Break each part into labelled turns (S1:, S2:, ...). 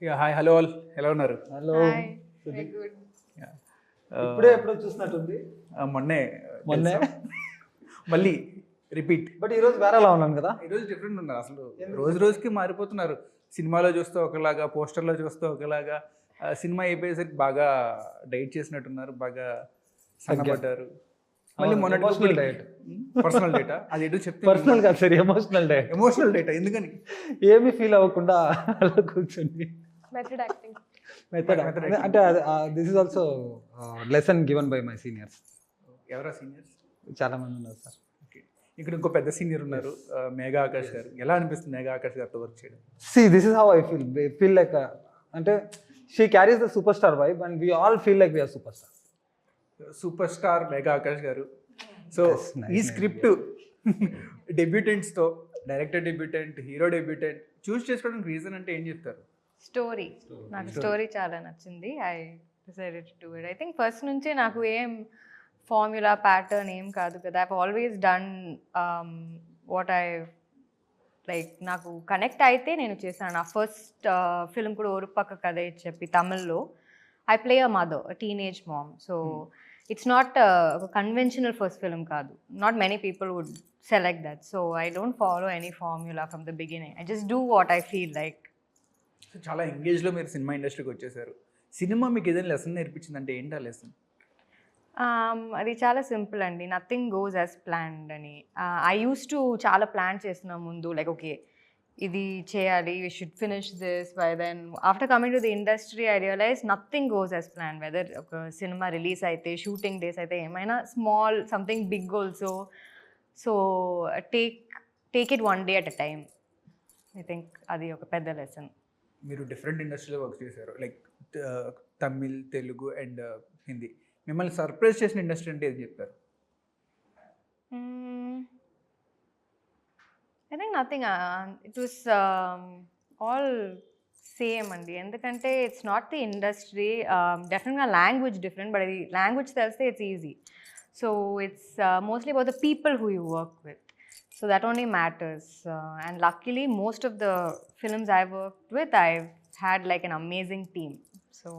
S1: Hi hello all ఎలా ఉన్నారు?
S2: Hello.
S3: Hi very good.
S1: Yeah.
S2: ఇప్పుడే ఎప్పుడో చూసినట్టుంది.
S1: మొన్నే
S2: మొన్నే?
S1: కలిసాం. మళ్ళీ రిపీట్.
S2: బట్ ఈరోజు వేరేలా ఉన్నాను కదా.
S1: ఈరోజు డిఫరెంట్ ఉన్నారు అసలు. రోజు రోజుకి మారిపోతున్నారు. సినిమాలో చూస్తే ఒకలాగా, పోస్టర్లో చూస్తే ఒకలాగా, సినిమా అయిపోయేసరికి బాగా డైట్ చేసినట్టున్నారు, బాగా సన్నపడ్డారు. మళ్ళీ మొన్న
S2: ఎమోషనల్ డైట్.
S1: పర్సనల్ డేటా అది ఎటు చెప్తే
S2: పర్సనల్ కాదు sir, emotional diet.
S1: Emotional data ఎందుకని?
S2: ఏమీ ఫీల్ అవ్వకుండా అలా కూర్చొని
S3: మెథడ్ యాక్టింగ్.
S2: మెథడ్ అంటే this is also lesson given by my seniors.
S1: ఎవరా సీనియర్స్?
S2: చాలా మంది ఉన్నారు సార్.
S1: ఇక్కడ ఇంకో పెద్ద సీనియర్ ఉన్నారు, మేఘా ఆకాష్ గారు. ఎలా అనిపిస్తుంది మేఘా ఆకాష్ గారితో వర్క్ చేయడం?
S2: See, this is how I feel like అంటే she carries the superstar vibe and we all feel like we are superstar.
S1: Super star Megha Akash గారు. సో
S2: nice,
S1: ఈ
S2: nice.
S1: స్క్రిప్ట్ డెబ్యూటెంట్స్తో, director debutant, hero debutant choose చేసుకోవడానికి reason అంటే ఏం చెప్తారు?
S3: Story. నాకు story చాలా నచ్చింది. I decided to do it. I think first నుంచే నాకు ఏం ఫార్ములా ప్యాటర్న్ ఏం కాదు కదా. I always done what I like. నాకు కనెక్ట్ అయితే నేను చేశాను. నా ఫస్ట్ ఫిల్మ్ కూడా ఒక పక్క కథ చెప్పి తమిళ్లో I play a mother, a teenage mom. So it's not ఒక కన్వెన్షనల్ ఫస్ట్ ఫిల్మ్ కాదు. Not many people would select that. So I don't follow any formula from the beginning. I just do what I feel like.
S1: చాలా ఎంగేజ్లో మీరు cinema ఇండస్ట్రీకి వచ్చేసారు. Cinema మీకు ఏదైనా lesson నేర్పించింది అంటే ఏంటి ఆ లెసన్?
S3: అది చాలా సింపుల్ అండి. నథింగ్ గోస్ యాజ్ ప్లాన్డ్ అని. ఐ యూస్ టు చాలా ప్లాన్ చేసిన ముందు, లైక్ ఓకే ఇది చేయాలి, we should finish this by then. After coming to the industry I realise nothing goes as plan. Whether ఒక సినిమా రిలీజ్ అయితే, షూటింగ్ డేస్ అయితే, ఏమైనా small something big also. So take it one day at a time. I think అది ఒక పెద్ద lesson.
S1: మీరు different ఇండస్ట్రీలో వర్క్ చేశారు, లైక్ తమిళ్, తెలుగు అండ్ హిందీ. మిమ్మల్ని సర్ప్రైజ్ చేసిన ఇండస్ట్రీ అంటే ఏది చెప్తారు?
S3: I think nothing. It was all same అండి. ఎందుకంటే ఇట్స్ నాట్ ది ఇండస్ట్రీ. డెఫినెట్గా లాంగ్వేజ్ డిఫరెంట్, బట్ అది లాంగ్వేజ్ తెలిస్తే it's easy. So it's mostly about the people who you work with. So that only matters. And luckily, most of the films I've worked with, I've had like an amazing team. So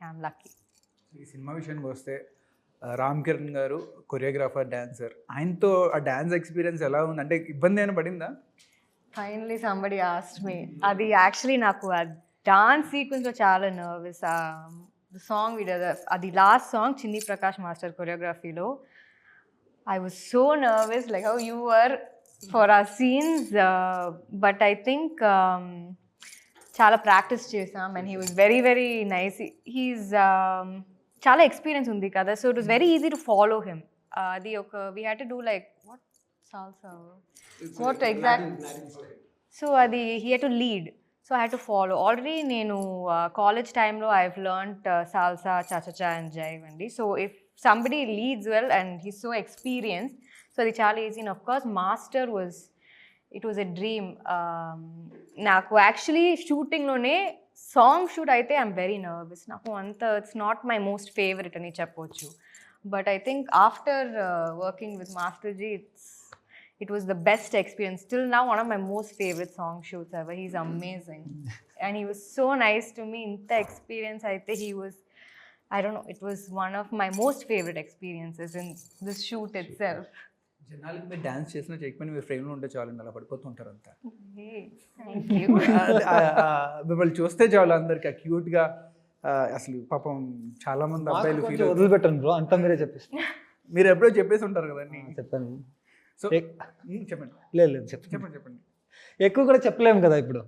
S3: I'm lucky.
S1: ఈ cinema విషయానికి వస్తే రామ్ చరణ్ గారు choreographer, dancer. ఆయనతో ఆ dance experience ఎలా ఉంది? అంటే ఇబ్బంది అయినా పడిందా?
S3: Finally somebody asked me. అది యాక్చువల్లీ నాకు ఆ డాన్స్ సీక్వెన్స్లో చాలా నర్వస్. ద సాంగ్ అది last song Chinni Prakash master కొరియోగ్రఫీలో I was so nervous, like how you were for our scenes. But I think చాలా ప్రాక్టీస్ చేసాం and he was very very nice. He's చాలా ఎక్స్పీరియన్స్ ఉంది కదా, so it was very easy to follow him. అది ఒక we had to do like what salsa, what exact. So అది he had to lead, so I had to follow. Already నేను college టైంలో I've learnt salsa, cha-cha-cha and jive అండి. So if somebody leads well and he's so experienced, so అది చాలా easy. And of course master it was a dream. నాకు actually షూటింగ్లోనే song shoot అయితే I'm very nervous. నాకు అంత it's not my most favourite అని చెప్పొచ్చు. But I think after working with మాస్టర్జీ it was the best experience. Till now, one of my most favorite song shoots ever. He's amazing. And he was so nice to me. In the experience, I think he was, I don't know, it was one of my most favorite experiences in this shoot itself.
S1: జనాలకి మీరు dance చేసినా చేయకపోయినా మీరు ఫ్రేమ్లో ఉంటే చాలండి, అలా పడిపోతుంటారు అంతా.
S3: Hey, thank you.
S1: మిమ్మల్ని చూస్తే చాలు అందరికి క్యూట్గా. అసలు పాపం చాలా మంది అబ్బాయిలు ఫీల్ అవుతారు.
S2: వదిలిపెట్టండి బ్రో, అంతా మీరే చెప్పేసి.
S1: మీరు ఎప్పుడో చెప్పేసి ఉంటారు కదండి.
S2: చెప్పండి.
S1: సో చెప్పండి.
S2: లేదు లేదు చెప్పండి.
S1: చెప్పండి చెప్పండి.
S2: ఎక్కువ కూడా చెప్పలేము కదా ఇప్పుడు.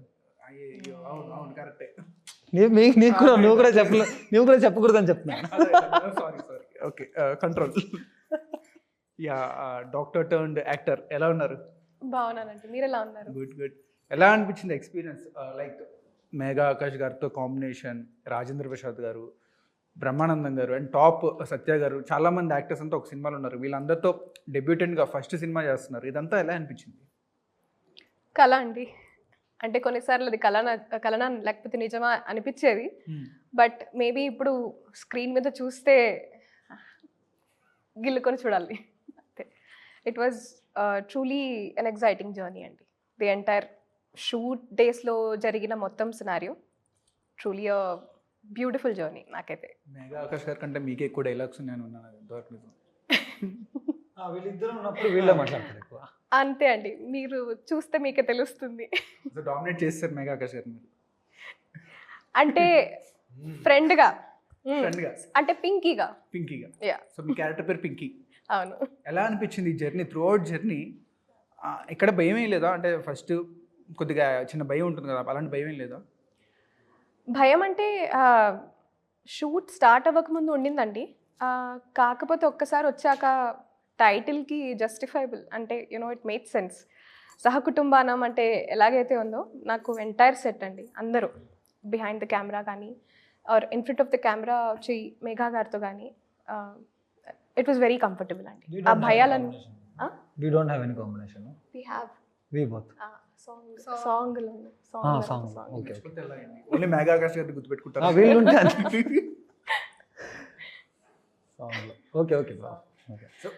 S1: అయ్యో అవును అవును కరెక్టే.
S2: నువ్వు కూడా చెప్పలేదు, నువ్వు కూడా చెప్పకూడదు అని చెప్తున్నా.
S1: Sorry sorry. Okay, control. Yeah, doctor turned actor. ఎలా ఉన్నారు?
S4: బాగున్నానండి, మీరు ఎలా ఉన్నారు?
S1: Good good. ఎలా అనిపించింది ఎక్స్పీరియన్స్? లైక్ మేఘా ఆకాష్ గారితో కాంబినేషన్, రాజేంద్ర ప్రసాద్ గారు, బ్రహ్మానందం గారు అండ్ టాప్ సత్య గారు, చాలామంది యాక్టర్స్ అంతా ఒక సినిమాలో ఉన్నారు. వీళ్ళందరితో డెబ్యూటెంట్గా ఫస్ట్ సినిమా చేస్తున్నారు. ఇదంతా ఎలా అనిపించింది?
S4: కళ అండి. అంటే కొన్నిసార్లు అది కళనా లేకపోతే నిజమా అనిపించేది. బట్ మేబీ ఇప్పుడు స్క్రీన్ మీద చూస్తే గిల్లుకొని చూడాలి. It was truly an exciting journey అండి. ది ఎంటైర్ షూట్ డేస్లో జరిగిన మొత్తం scenario truly a beautiful journey నాకైతే.
S1: మెగా ఆకాష్ గారి కంటే మీకే ఎక్కువ డైలాగ్స్ ఉన్నాయని ఉన్నాను అది ఎంతవరకు నిజం?
S2: వీళ్ళిద్దరు ఉన్నప్పుడు వీళ్ళే మాట్లాడతారు ఎక్కువ.
S4: అంతే అండి, మీరు చూస్తే మీకే తెలుస్తుంది.
S1: సో డామినేట్ చేస్తారు మెగా ఆకాష్ గారు మీరు
S4: అంటే ఫ్రెండ్గా,
S1: ఫ్రెండ్గా,
S4: అంటే పింకీగా.
S1: పింకీగా.
S4: యా,
S1: సో మీ క్యారెక్టర్ పేరు పింకీ.
S4: అవును.
S1: ఎలా అనిపించింది ఈ జర్నీ, త్రూ అవుట్ జర్నీ? ఇక్కడ భయం ఏం లేదా? అంటే ఫస్ట్ కొద్దిగా చిన్న భయం ఉంటుంది కదా, అలాంటి భయం ఏం లేదా?
S4: భయం అంటే షూట్ స్టార్ట్ అవ్వకముందు ఉండిందండి. కాకపోతే ఒక్కసారి వచ్చాక టైటిల్కి జస్టిఫైబుల్, అంటే యునో ఇట్ మేక్ సెన్స్. సహకుటుంబానం అంటే ఎలాగైతే ఉందో, నాకు ఎంటైర్ సెట్ అండి, అందరూ బిహైండ్ ద కెమెరా కానీ or in front of the camera వచ్చి మేఘా గారితో కానీ ఇట్ వాస్ వెరీ కంఫర్టబుల్ అండి. ఆ భయాలను
S2: We don't have any combination. No?
S4: we have
S2: We both.
S4: Song
S2: Song. Okay.
S1: Only mega Akash గారిని గుర్తుపెట్టుకుంటారు.
S2: వీళ్ళు ఉంటే ఓకే ఓకే బ్రో.
S1: సో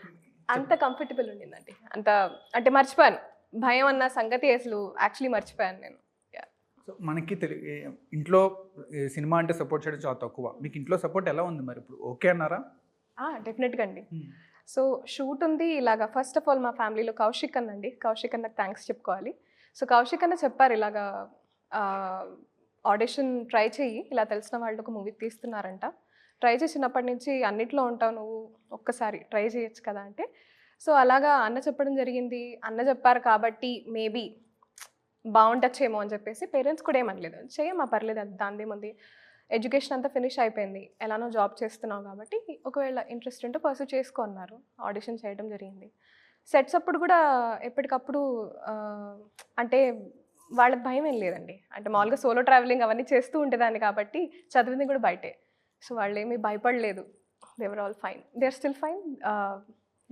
S4: అంత కంఫర్టబుల్ ఉండిందండి, అంత అంటే మర్చిపోయాను భయం అన్న సంగతి, అసలు యాక్చువల్లీ మర్చిపోయాను నేను.
S1: సో మనకి ఇంట్లో సినిమా అంటే సపోర్ట్ చేయడం చాలా తక్కువ. మీకు ఇంట్లో సపోర్ట్ ఎలా ఉంది మరి ఇప్పుడు? ఓకే అన్నారా?
S4: డెఫినెట్గా అండి. సో షూట్ ఉంది ఇలాగా. ఫస్ట్ ఆఫ్ ఆల్ మా ఫ్యామిలీలో కౌశిక్ అన్నండి, కౌశిక్ అన్నకు థ్యాంక్స్ చెప్పుకోవాలి. సో కౌశిక్ అన్న చెప్పారు ఇలాగా ఆడిషన్ ట్రై చెయ్యి, ఇలా తెలిసిన వాళ్ళు ఒక మూవీ తీస్తున్నారంట, ట్రై చేసినప్పటి నుంచి అన్నిట్లో ఉంటావు నువ్వు, ఒక్కసారి ట్రై చేయొచ్చు కదా అంటే. సో అలాగా అన్న చెప్పడం జరిగింది. అన్న చెప్పారు కాబట్టి మేబీ బాగుండొచ్చేమో అని చెప్పేసి పేరెంట్స్ కూడా ఏమనలేదు, చేయమ్మా పర్లేదు, అది దానిదేముంది, ఎడ్యుకేషన్ అంతా ఫినిష్ అయిపోయింది, ఎలానో జాబ్ చేస్తున్నావు కాబట్టి ఒకవేళ ఇంట్రెస్ట్ ఉంటే పర్సూ చేసుకో అన్నారు. ఆడిషన్ చేయడం జరిగింది. సెట్స్ అప్పుడు కూడా ఎప్పటికప్పుడు అంటే వాళ్ళకి భయం ఏం లేదండి, అంటే మామూలుగా సోలో ట్రావెలింగ్ అవన్నీ చేస్తూ ఉండేదాన్ని కాబట్టి చదివింది కూడా బయటే. సో వాళ్ళు ఏమీ భయపడలేదు, they're all fine, they are still fine.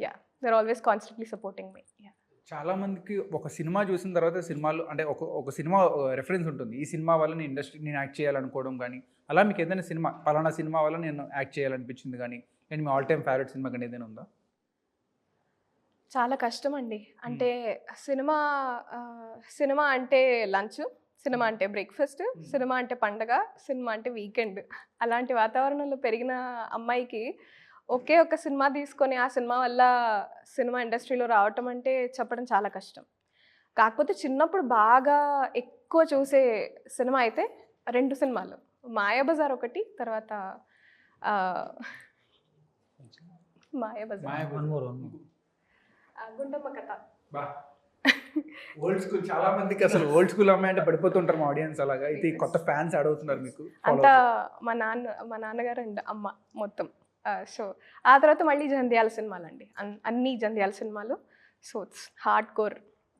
S4: Yeah, they are always constantly supporting me.
S1: చాలా మందికి ఒక సినిమా చూసిన తర్వాత సినిమాలు అంటే ఒక సినిమా రెఫరెన్స్ ఉంటుంది, ఈ సినిమా వల్ల నేను ఇండస్ట్రీ నేను యాక్ట్ చేయాలనుకోవడం కానీ, అలా మీకు ఏదైనా సినిమా పలానా సినిమా వల్ల నేను యాక్ట్ చేయాలనిపించింది కానీ, నేను me all time favourite cinema కానీ ఏదైనా ఉందా?
S4: చాలా కష్టం అండి, అంటే సినిమా అంటే లంచ్, సినిమా అంటే బ్రేక్ఫాస్ట్, సినిమా అంటే పండగ, సినిమా అంటే వీకెండ్. అలాంటి వాతావరణంలో పెరిగిన అమ్మాయికి ఒకే ఒక సినిమా తీసుకొని ఆ సినిమా వల్ల సినిమా ఇండస్ట్రీలో రావటం అంటే చెప్పడం చాలా కష్టం. కాకపోతే చిన్నప్పుడు బాగా ఎక్కువ చూసే సినిమా అయితే 2 సినిమాలు, మాయాబజార్ ఒకటి, తర్వాత మాయాబజార్, గుండమ్మ కథ.
S1: Old school. చాలా మందికి అసలు ఓల్డ్ స్కూల్ అమ్మాయి అంటే పడిపోతుంటారు మా ఆడియన్స్. అలాగా అయితే కొత్త ఫ్యాన్స్ అడుగుతున్నారు మీకు?
S4: అంతా మా నాన్నగారు అండ్ అమ్మ మొత్తం. సో ఆ తర్వాత మళ్ళీ జంధ్యాల సినిమాలు అండి, అన్ని జంధ్యాల సినిమాలు. So it's hard core.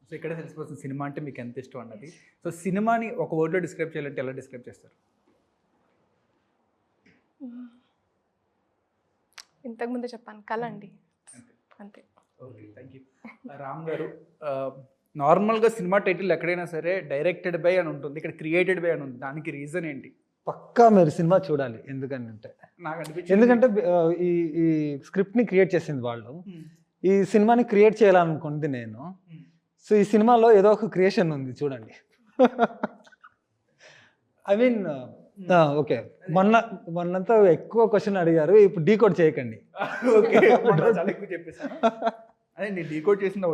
S1: So ఇక్కడ తెలిసిపోతుంది సినిమా అంటే మీకు ఎంత ఇష్టం అన్నది. సో సినిమాని ఒక వర్డ్లో డిస్క్రైబ్ చేయాలంటే ఎలా డిస్క్రైబ్ చేస్తారు?
S4: ఇంతకుముందే చెప్పాను, కళ అండి, అంతే.
S1: Okay, thank you. రామ్ గారు, నార్మల్గా సినిమా టైటిల్ ఎక్కడైనా సరే డైరెక్టెడ్ బై అని ఉంటుంది, ఇక్కడ క్రియేటెడ్ బై అని ఉంది. దానికి రీజన్ ఏంటి?
S2: పక్కా మీరు సినిమా చూడాలి, ఎందుకంటే
S1: నాకు అనిపించింది,
S2: ఎందుకంటే ఈ స్క్రిప్ట్ని క్రియేట్ చేసింది వాళ్ళు, ఈ సినిమాని క్రియేట్ చేయాలనుకుంది నేను. సో ఈ సినిమాలో ఏదో ఒక క్రియేషన్ ఉంది చూడండి. ఐ మీన్ ఓకే, మొన్నంతా ఎక్కువ క్వశ్చన్ అడిగారు, ఇప్పుడు డీకోడ్ చేయకండి.
S1: ఓకే, చాలా ఎక్కువ చెప్పేసాను. అదే నేను డీకోడ్ చేసాను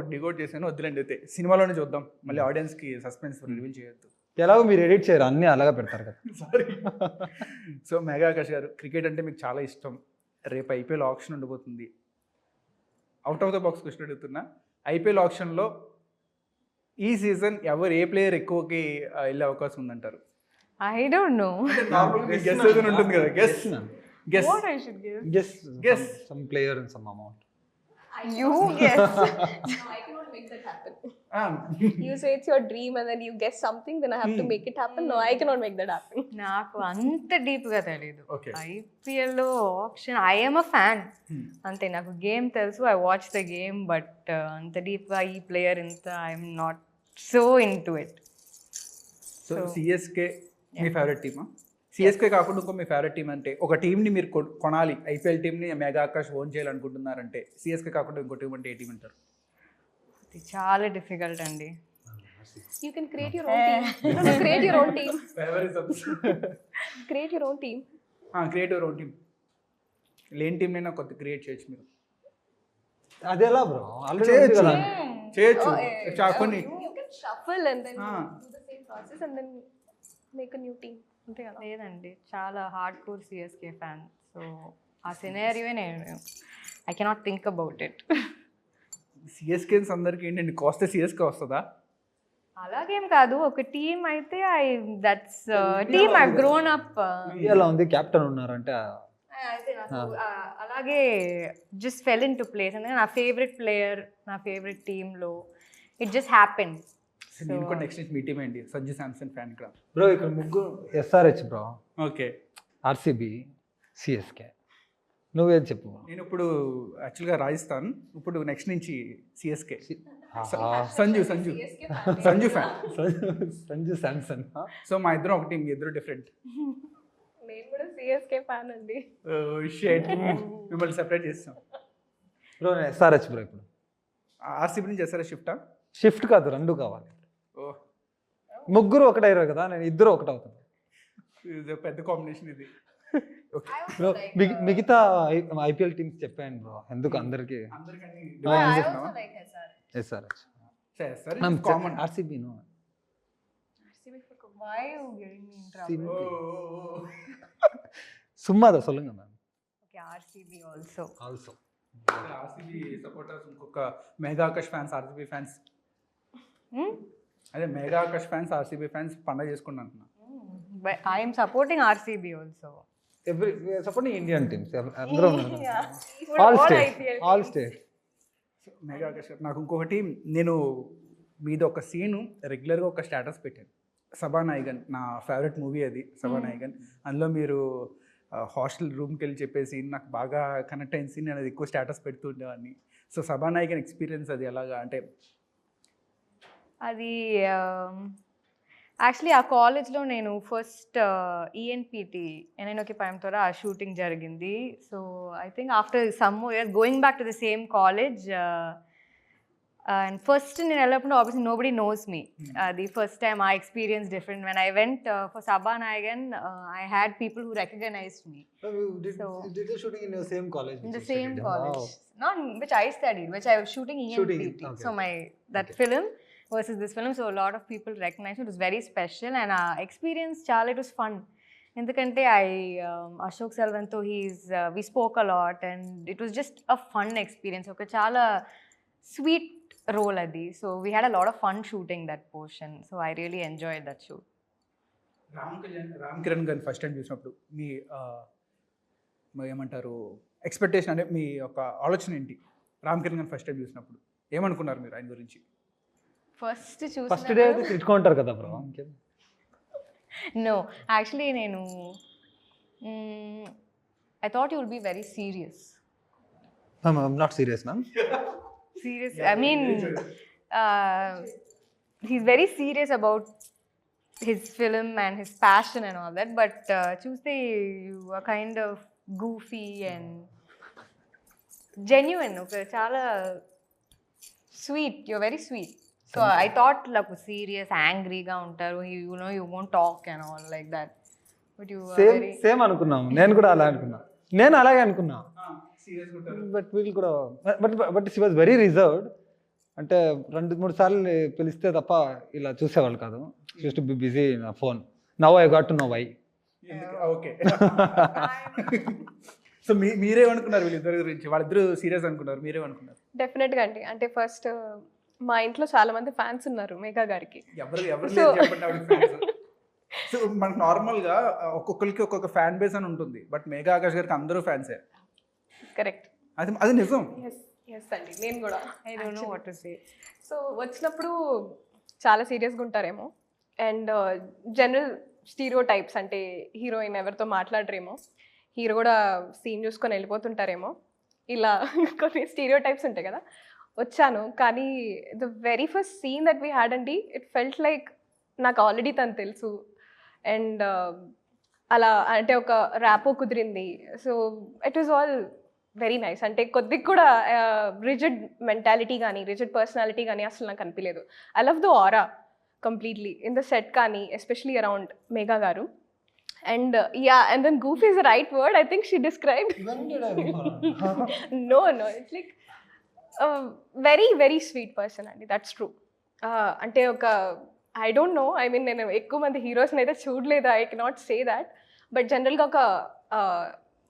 S1: వద్దులేండి, అయితే సినిమాలోనే చూద్దాం, మళ్ళీ ఆడియన్స్కి సస్పెన్స్ రివీల్ చేయొద్దు.
S2: ఎలాగో మీరు ఎడిట్ చేయరు, అన్నీ అలాగా పెడతారు కదా.
S1: సారీ. సో మెగా ఆకాష్ గారు, క్రికెట్ అంటే మీకు చాలా ఇష్టం. రేపు ఐపీఎల్ ఆప్షన్ ఉండబోతుంది. Out of the box question అడుగుతున్నా, ఐపీఎల్ ఆప్షన్లో ఈ సీజన్ ఏ ప్లేయర్ ఎక్కువకి వెళ్ళే అవకాశం ఉందంటారు?
S3: I don't know.
S1: Guess season ఉంటుంది కదా, guess
S3: What I should give?
S1: Guess.
S2: Some player and some amount.
S3: You guess.
S4: No, I cannot make that happen. You say it's your dream and then you guess something, then I have to make it happen. No, I cannot make that happen.
S3: నాకు అంత డీప్గా తెలీదు.
S1: Okay.
S3: ఐపీఎల్లో option, I'm a fan అంతే. నాకు game తెలుసు, I watch the game, but అంత డీప్గా ఈ ప్లేయర్ ఇంత I'm not so into it.
S1: So CSK మీ ఫేవరెట్ టీమా? సిఎస్కే కాకుండా ఇంకో మీ ఫేవరెట్ టీం అంటే, ఒక టీంని మీరు కొనాలి, ఐపీఎల్ టీంని మెగా ఆకాష్ ఓన్ చేయాలనుకుంటున్నారంటే, సిఎస్కే కాకుండా ఇంకో టీం అంటే ఏ టీం అంటారు?
S3: ఇది చాలా డిఫికల్ట్ అండి.
S4: You can create your own team. Create your own team. Create your own team.
S1: Creative own team. లేని టీం నైనా కొత్త క్రియేట్ చేయొచ్చు మీరు.
S2: అది ఎలా బ్రో?
S1: చేయొచ్చు చేయొచ్చు కొన్ని
S4: You can shuffle and then do the same process and then make a new team. అంతే కదా?
S3: లేదండి, చాలా hard core CSK fan. So ఆ సినారియో నేను I cannot think about it.
S1: సిఎస్కేన్స్ అందరికి ఏంటండి కోస్తే సిఎస్కే వస్తుందా?
S3: అలాగేం కాదు, ఒక టీమ్ అయితే that's team I grown up.
S2: ఎలా ఉంది? కెప్టెన్ ఉన్నారంటే
S3: అయితే నాకు అలాగే just fell in to place. అంటే నా ఫేవరెట్ ప్లేయర్ నా ఫేవరెట్ టీంలో ఇట్ జస్ట్ హ్యాపెన్.
S1: నేను కూడా నెక్స్ట్ మీ టీం అండి, సంజు శాంసన్ ఫ్యాన్ ఇక్కడ.
S2: బ్రో ఇక్కడ ముగ్గురు SRH bro.
S1: Okay.
S2: RCB, CSK. నువ్వేం చెప్పు?
S1: నేను ఇప్పుడు యాక్చువల్గా రాజస్థాన్, ఇప్పుడు నెక్స్ట్ నుంచి CSK. Sanju fan.
S2: Sanju Samson.
S1: So మా ఇద్దరం ఒక టీం, మీ ఇద్దరు డిఫరెంట్.
S4: నేను కూడా సిఎస్కే ఫ్యాన్ అండి.
S1: మిమ్మల్ని సెపరేట్ చేస్తాం.
S2: బ్రో నేను ఎస్ఆర్హెచ్ బ్రో. ఇప్పుడు
S1: ఆర్సీబీ నుంచి చేస్తారా షిఫ్టా?
S2: షిఫ్ట్ కాదు, రెండు కావాలి.
S1: ఓ,
S2: ముగ్గురు ఒకటయ్యారు కదా, నేను ఇద్దరు ఒకటవుతాను.
S1: ఇది పెద్ద కాంబినేషన్ ఇది.
S2: బ్రో మిగతా ఐపీఎల్ టీమ్స్ చెప్పాను బ్రో, ఎందుకు అందరికి ఎస్ఆర్హెచ్ కామన్. RCB no. சும்மா தான் சொல்லுங்க ma'am.
S3: Okay, RCB also.
S1: RCB supporters ఇంకొక Megha Akash fans, RCB fans. అదే Megha Akash fans, RCB fans పండగ చేసుకుంటా అంటున్నా.
S3: I'm supporting RCB also.
S2: Every supporting Indian teams అందరూ ఉన్నారు. All state
S1: Megha Akash. నాకు ఇంకొకటి, నేను మీది ఒక సీను రెగ్యులర్గా ఒక స్టేటస్ పెట్టాను, సభానాయగన్. నా ఫేవరెట్ మూవీ అది సభానాయగన్. అందులో మీరు హాస్టల్ రూమ్కి వెళ్ళి చెప్పే సీన్ నాకు బాగా కనెక్ట్ అయిన సీన్. నేను అది ఎక్కువ స్టేటస్ పెడుతూ ఉండేవాడిని. సో సభానాయగన్ ఎక్స్పీరియన్స్ అది ఎలాగా అంటే?
S3: అది యాక్చువల్లీ ఆ కాలేజ్లో నేను ఫస్ట్ ఈఎన్పిటి ఎన్ఎన్ఓకి పైమతోరా ఆ షూటింగ్ జరిగింది. So I think after some years going back to the same college. And first in Nellapunda, obviously nobody knows me. The first time I experienced different. When I went for Sabanayagan, I had people who recognized me.
S2: Did the shooting in your same college?
S3: In the same college. Wow. Not which I studied, which I was shooting ENPT. Okay. So that film versus this film, so a lot of people recognized me. It was very special and experience chala, it was fun. ఎందుకంటే Ashok సెల్వంతో we spoke a lot and it was just a fun experience. ఒక చాలా sweet role adi, so we had a lot of fun shooting that portion, so I really enjoyed that shoot.
S1: Ram Kiran గారిని first time చూసినప్పుడు మీ ఏమంటారు expectation, అంటే మీ ఒక ఆలోచన ఏంటి? రామ్ కిరణ్ గారిని ఫస్ట్ టైం చూసినప్పుడు ఏమనుకున్నారు మీరు ఆయన గురించి?
S2: ఫస్ట్ డే తిట్టుకుంటారు కదా బ్రో.
S3: No, actually నేను I thought you would be very serious.
S2: I'm not serious ma'am.
S3: Serious, I mean he's very serious about his film and his passion and all that, but Tuesday you are kind of goofy and genuine. Okay, chala sweet, you're very sweet. So I thought like serious, angry ga untaru, you know, you won't talk and all like that, but you are
S2: same అనుకున్నాం. నేను కూడా అలా అనుకున్నా, నేను అలాగే అనుకున్నా. But వీళ్ళు కూడా but she was very reserved. అంటే 2-3 సార్లు పిలిస్తే తప్ప ఇలా చూసేవాళ్ళు కాదు. యూస్ టు బి బిజీ నా phone. Now I got to know why.
S1: Okay. So మీరేమనుకున్నారు వీళ్ళిద్దరి గురించి? వాళ్ళిద్దరు సీరియస్ అనుకున్నారు, మీరేమనుకున్నారు?
S4: డెఫినెట్గా అండి. అంటే ఫస్ట్ మా ఇంట్లో చాలా మంది ఫ్యాన్స్ ఉన్నారు మెగా గారికి.
S1: సో మనకు నార్మల్గా ఒక్కొక్కరికి ఒక్కొక్క ఫ్యాన్ బేస్ అని ఉంటుంది, బట్ మెగా ఆకాష్ గారికి అందరూ ఫ్యాన్సే.
S4: కరెక్ట్,
S1: అది నిజం.
S4: ఎస్ అండి, నేను కూడా
S3: I don't know what to say.
S4: So వచ్చినప్పుడు చాలా సీరియస్గా ఉంటారేమో అండ్ జనరల్ స్టీరియో టైప్స్, అంటే హీరోయిన్ ఎవరితో మాట్లాడరేమో, హీరో కూడా సీన్ చూసుకొని వెళ్ళిపోతుంటారేమో, ఇలా కొన్ని స్టీరియో టైప్స్ ఉంటాయి కదా. వచ్చాను, కానీ the very first scene that we had అండి, ఇట్ ఫెల్ట్ లైక్ నాకు ఆల్రెడీ తను తెలుసు అండ్ అలా అంటే ఒక ర్యాపో కుదిరింది. So it was all very nice. అంటే కొద్దిగా కూడా రిజిడ్ మెంటాలిటీ కానీ రిజిడ్ పర్సనాలిటీ కానీ అసలు నాకు అనిపించలేదు. I love the aura. Completely in the set కానీ especially around Megha garu. And and then goofy is the right word, I think she describe. No, it's like very very sweet person అండి, that's true. అంటే ఒక I don't know, I mean నేను ఎక్కువ మంది హీరోస్ని అయితే చూడలేదు, I cannot say that. But జనరల్గా ఒక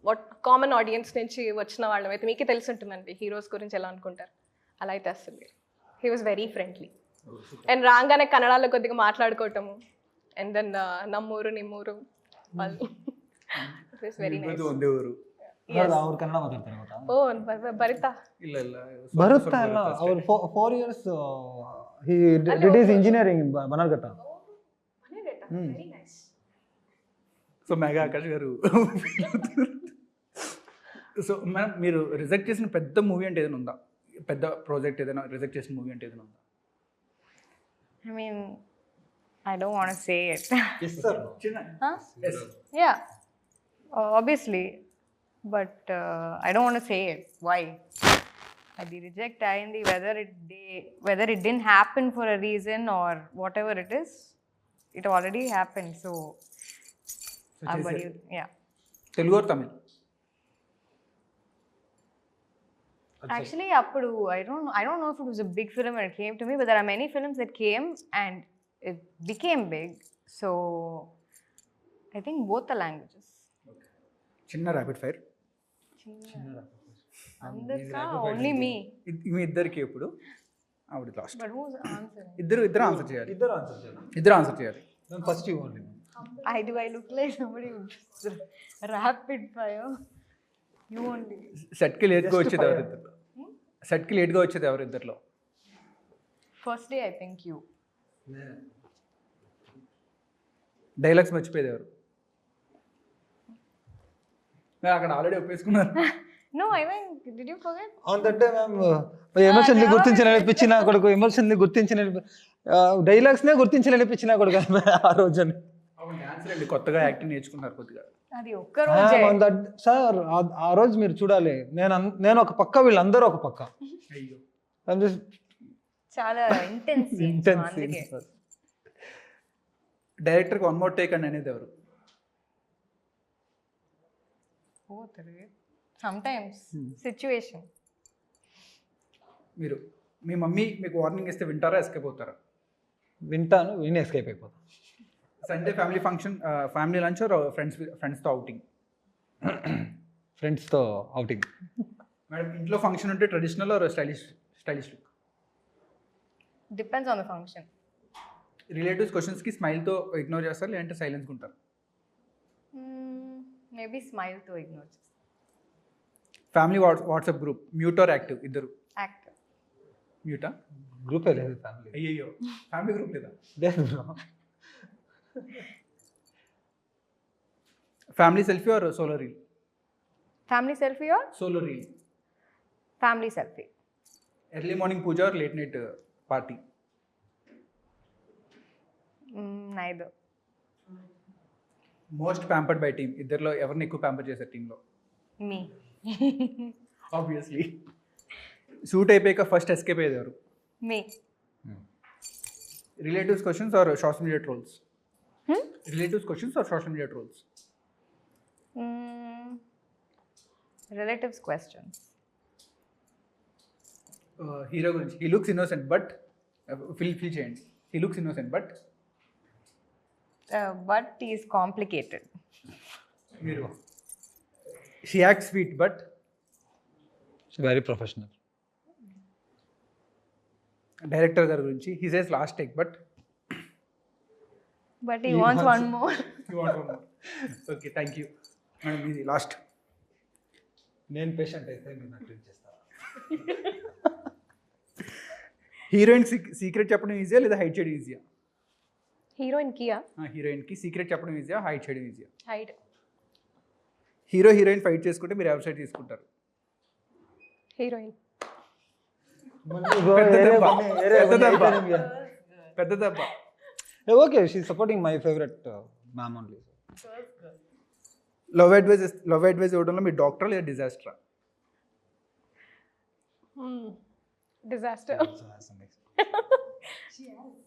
S4: వాట్ కామన్ ఆడియన్స్ నుంచి వచ్చిన వాళ్ళం అయితే మీకే తెలిసి ఉంటుందండి హీరోస్ గురించి ఎలా అనుకుంటారు. అలా అయితే అసలు he was very friendly. And రాగానే కన్నడలో కొద్దిగా మాట్లాడుకోవటము, అండ్ దెన్ నమ్మూరు నిమ్మూరు వాళ్ళు. It was very nice.
S1: ಒಂದೇ ಊರು.
S2: ಅವ್ರು ಕನ್ನಡ ಮಾತಾಡ್ತಾರೆ ಗೊತ್ತಾ?
S4: ಓ ಭರಿತ
S1: ಇಲ್ಲ ಇಲ್ಲ
S2: ಬರುತ್ತಾ ಇಲ್ಲ. ಅವ್ರು 4 years he did his engineering in Bannerghatta.
S4: Very nice.
S1: So mega Akash గారు సో మనం మీరు రిజెక్ట్ చేసిన పెద్ద మూవీ అంటే ఏదైనా ఉందా? పెద్ద ప్రాజెక్ట్ ఏదైనా రిజెక్ట్ చేసిన మూవీ అంటే ఏదైనా ఉందా?
S3: I mean, I don't want to say it.
S2: Yes sir.
S3: Huh? Yeah, obviously, but I don't want to say it. Why? The reject ayindi, whether it didn't happen for a reason or whatever it is, it already happened. So but yeah.
S1: Telugu or Tamil?
S3: Actually, appudu I don't know if it was a big film when it came to me, but there are many films that came and it became big. So I think both the languages.
S1: చిన్న rapid fire.
S3: Andaka only me.
S1: మీ ఇద్దరికి ఇప్పుడు ఆవిడ last.
S3: But who's answering?
S1: ఇద్దరు answer చేయాలి.
S2: ఇద్దరు
S1: answer చేయాలి.
S2: First you only.
S3: I look like somebody who just rapid fire. You only.
S1: సెట్కి లేట్గా వచ్చేది ఎవరిద్దరు? సెట్కి లేట్గా వచ్చేది ఎవరిద్దరిలో?
S3: First day I think you.
S1: Dialogues మర్చిపోయేది ఎవరు? నేను అక్కడ ఆల్రెడీ ఒప్పేసుకున్నాను.
S3: No, I mean, did you forget?
S2: On that day ma'am ఎమోషన్ని గుర్తించలేనిపించిన కొడుకు, ఎమోషన్ని గుర్తించిన డైలాగ్స్నే గుర్తించలేనిపించిన కొడుకు ఆ రోజుని.
S1: డాన్సర్ అండి, కొత్తగా యాక్టింగ్ నేర్చుకున్నారు కొద్దిగా.
S3: అది ఒక్క రోజే.
S2: సార్ ఆ రోజు మీరు చూడాలి, నేను ఒక పక్క, వీళ్ళందరూ ఒక పక్క.
S1: అయ్యో,
S3: చాలా ఇంటెన్స్.
S1: డైరెక్టర్కి వన్ మోర్ టేక్ అని అనేది ఎవరు?
S3: Sometimes situation.
S1: మీరు మీ మమ్మీ మీకు వార్నింగ్ ఇస్తే వింటారా, ఎస్కేప్ అవుతారా?
S2: వింటాను, విని ఎస్కేప్ అయిపోతాను.
S1: Sunday family function, family lunch or ఫ్రెండ్స్తో అవుటింగ్?
S2: ఫ్రెండ్స్తో అవుటింగ్.
S1: మేడం, ఇంట్లో ఫంక్షన్ ఉంటే traditional or stylish look?
S3: Depends on the function.
S1: Relatives క్వశ్చన్స్కి స్మైల్తో ఇగ్నోర్ చేస్తారు, లేదంటే సైలెన్స్గా ఉంటారు?
S3: Maybe smile to ignore.
S1: Family WhatsApp group mute or active? ఇద్దరు.
S3: Actor.
S1: మ్యూటా?
S2: గ్రూపే లేదు ఫ్యామిలీ.
S1: అయ్యయ్యో, ఫ్యామిలీ గ్రూప్ లేదా?
S2: లేదు bro.
S1: Family selfie or solo reel?
S3: Family selfie or
S1: solo reel.
S3: family selfie?
S1: Early morning puja or late night party?
S3: Neither.
S1: Most pampered by team, ఇద్దరిలో ఎవరిని ఎక్కువ ప్యాంపర్ చేశారు టీంలో?
S3: Me.
S1: ఆబ్వియస్లీ. షూట్ అయిపోయాక first escape అయ్యేది ఎవరు?
S3: Me.
S1: Relatives questions or social media trolls? Relatives questions or social media trolls?
S3: Relatives questions.
S1: Hero గురించి, he looks innocent but feel చేయండి. He looks innocent but
S3: But is complicated.
S1: మీరు she act sweet but
S2: very professional.
S1: Director గారి గురించి, he says last take but
S3: But he wants one more.
S1: Okay, thank you madam. ఇది last.
S2: నేను patient అయితే మీరు నాకు treat చేస్తాను.
S1: Heroine secret చెప్పడం ఈజీయా లేదా హైట్ చేయడం ఈజీయా?
S4: హీరోయిన్ కియా?
S1: హీరోయిన్కి సీక్రెట్ చెప్పడం ఈజీయా, హైట్ చేయడం ఈజీయా?
S4: హైడ్.
S1: హీరో హీరోయిన్ ఫైట్ చేసుకుంటే మీరు ఎవరి సైడ్ తీసుకుంటారు?
S4: హీరోయిన్.
S1: పెద్ద దెబ్బ.
S2: Okay, she supporting my favourite ma'am only.
S1: Love advice ఇవ్వడంలో మీ డాక్టర్ లేదా డిజాస్టరా?
S4: డిజాస్టర్.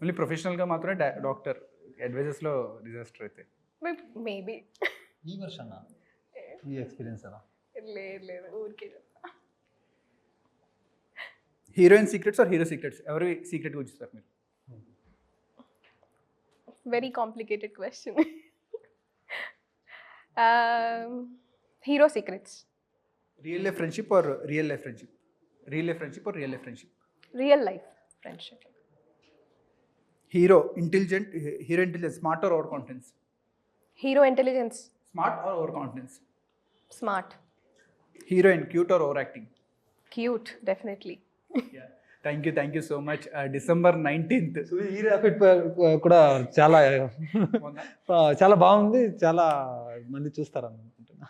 S1: ఓన్లీ ప్రొఫెషనల్గా మాత్రమే డాక్టర్, అడ్వైజెస్లో డిజాస్టర్ అయితే.
S4: మేబీ
S2: ఈ వర్షన్ ఈ ఎక్స్పీరియన్స్ అలా
S4: లేదు ఊరికే
S1: heroine secrets or hero secrets, ఎవరి సీక్రెట్ గురించి ఇస్తారు మీరు?
S4: Very complicated question. Hero secrets.
S1: Real life friendship or real life friendship? Real life friendship or real life friendship?
S4: Real life friendship.
S1: Hero intelligent smart or over confidence?
S4: Hero intelligence.
S1: Smart or over confidence?
S4: Smart.
S1: Heroine cute or over acting?
S4: Cute definitely.
S1: Thank you so much. December 19th
S2: ఈ rapid కూడా చాలా చాలా బాగుంది, చాలా మంది చూస్తారు అనుకుంటున్నా.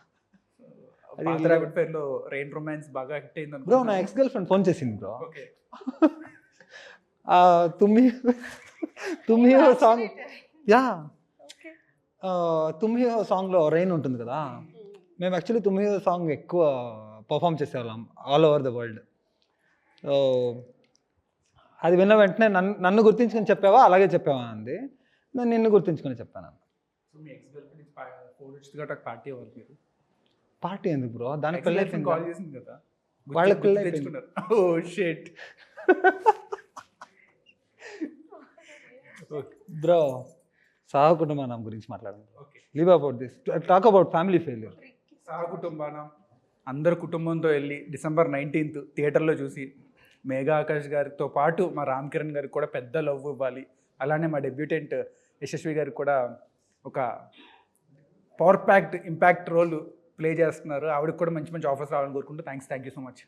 S1: పాత ర్యాపిడ్ ఫైర్లో రెయిన్ రొమాన్స్ బాగా హిట్ అయింది
S2: బ్రో నా ఎక్స్ గర్ల్ ఫ్రెండ్ ఫోన్ చేసింది బ్రో.
S1: ఓకే.
S2: తుమ్మి సాంగ్ యా తుమ్మి సాంగ్లో రెయిన్ ఉంటుంది కదా, మేము యాక్చువల్లీ తుమ్మి సాంగ్ ఎక్కువ పర్ఫామ్ చేసేవాళ్ళం all over the world. So అది విన్న వెంటనే నన్ను గుర్తించుకొని చెప్పావా, అలాగే చెప్పావా అంది. నేను నిన్ను గుర్తించుకొని చెప్పాను.
S1: సో మీ ఎక్స్ గర్ల్ ఫ్రెండ్ 4 days గట్రా పార్టీ అవ్వాలి మీరు.
S2: పార్టీ ఎందుకు బ్రో, దానికి పెళ్ళి
S1: కాల్ చేసింది కదా,
S2: వాళ్ళకి పెళ్ళి
S1: తెచ్చుకున్నారు. Oh shit
S2: bro. సహ కుటుంబం గురించి మాట్లాడండి.
S1: Okay.
S2: Leave about this, talk about family failure.
S1: సహ కుటుంబాన అందరు కుటుంబంతో వెళ్ళి December 19th థియేటర్లో చూసి మేఘా ఆకాష్ గారితో పాటు మా రామ్ చరణ్ గారికి కూడా పెద్ద లవ్ ఇవ్వాలి. అలానే మా డెబ్యూటెంట్ యశస్వి గారికి కూడా ఒక power packed impact role play చేస్తున్నారు. ఆవిడకి కూడా మంచి మంచి ఆఫర్స్ రావాలని కోరుకుంటూ థ్యాంక్ యూ సో మచ్.